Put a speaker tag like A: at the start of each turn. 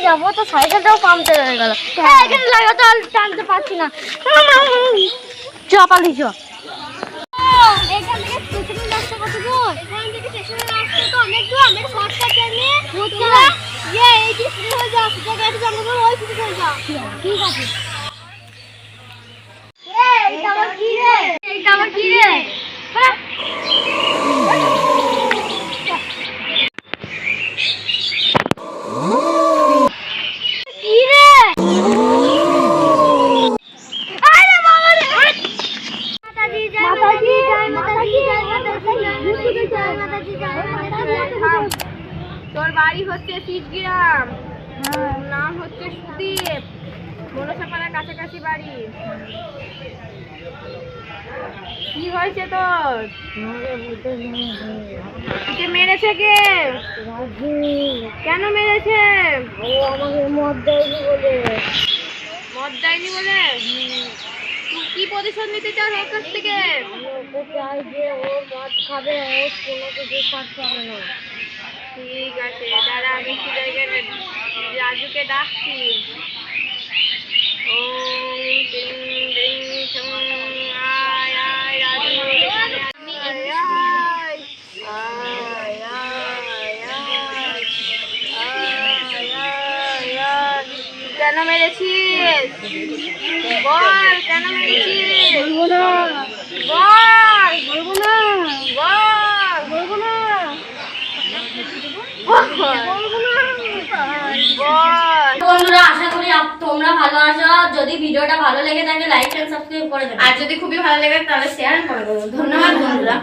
A: যাবো তো সাইকেলটাও পাম্পচার হয়ে গেল। এখানে লাগাতে টানতে পারছি না। চ পালি চ। এখান থেকে স্টেশনের রাস্তা কত দূর? এখান থেকে স্টেশনের রাস্তা তো অনেক দূর। আমি শর্টকাট জানি। এই দিক থেকে হয়ে যা, সোজা গাড়ি জানবো ওই দিকে হয়ে যা। ঠিক আছে। এইটা আবার কি রে? এইটা আবার কি রে?
B: তোর বাড়ি হচ্ছে শিবগ্রাম, নাম হচ্ছে সুদীপ, মনসাপাড়ার কাছাকাছি বাড়ি। কি হয়েছে তোর? কে মেরেছে? কে কেন মেরেছে?
A: ও আমাকে মদ দেয়নি বলে।
B: মদ দেয়নি বলে? তুই কি প্রতিশোধ নিতে চাস ওর কাছ থেকে?
A: ওকে চাই যে ও মদ খাবে, ও কোনো কিছু থাকতে হবে না।
B: ঠিক আছে, দাঁড়া আমি কি জায়গায় রাজুকে ডাকছি। ওম টিং টিং ছং, আয় আয় রাজু, আয় আয় আয় আয়। কেন মেরেছিস? বল কেন মেরেছিস?
A: বলবো না।
B: বল।
A: বলবো না।
B: বল।
A: বলবো না।
C: বন্ধুরা, আশা করি তোমরা ভালো আছো। যদি ভিডিওটা ভালো লেগে থাকে লাইক এন্ড সাবস্ক্রাইব করে দেবে, আর যদি খুবই ভালো লাগে তাহলে শেয়ার করে দেবে। ধন্যবাদ বন্ধুরা।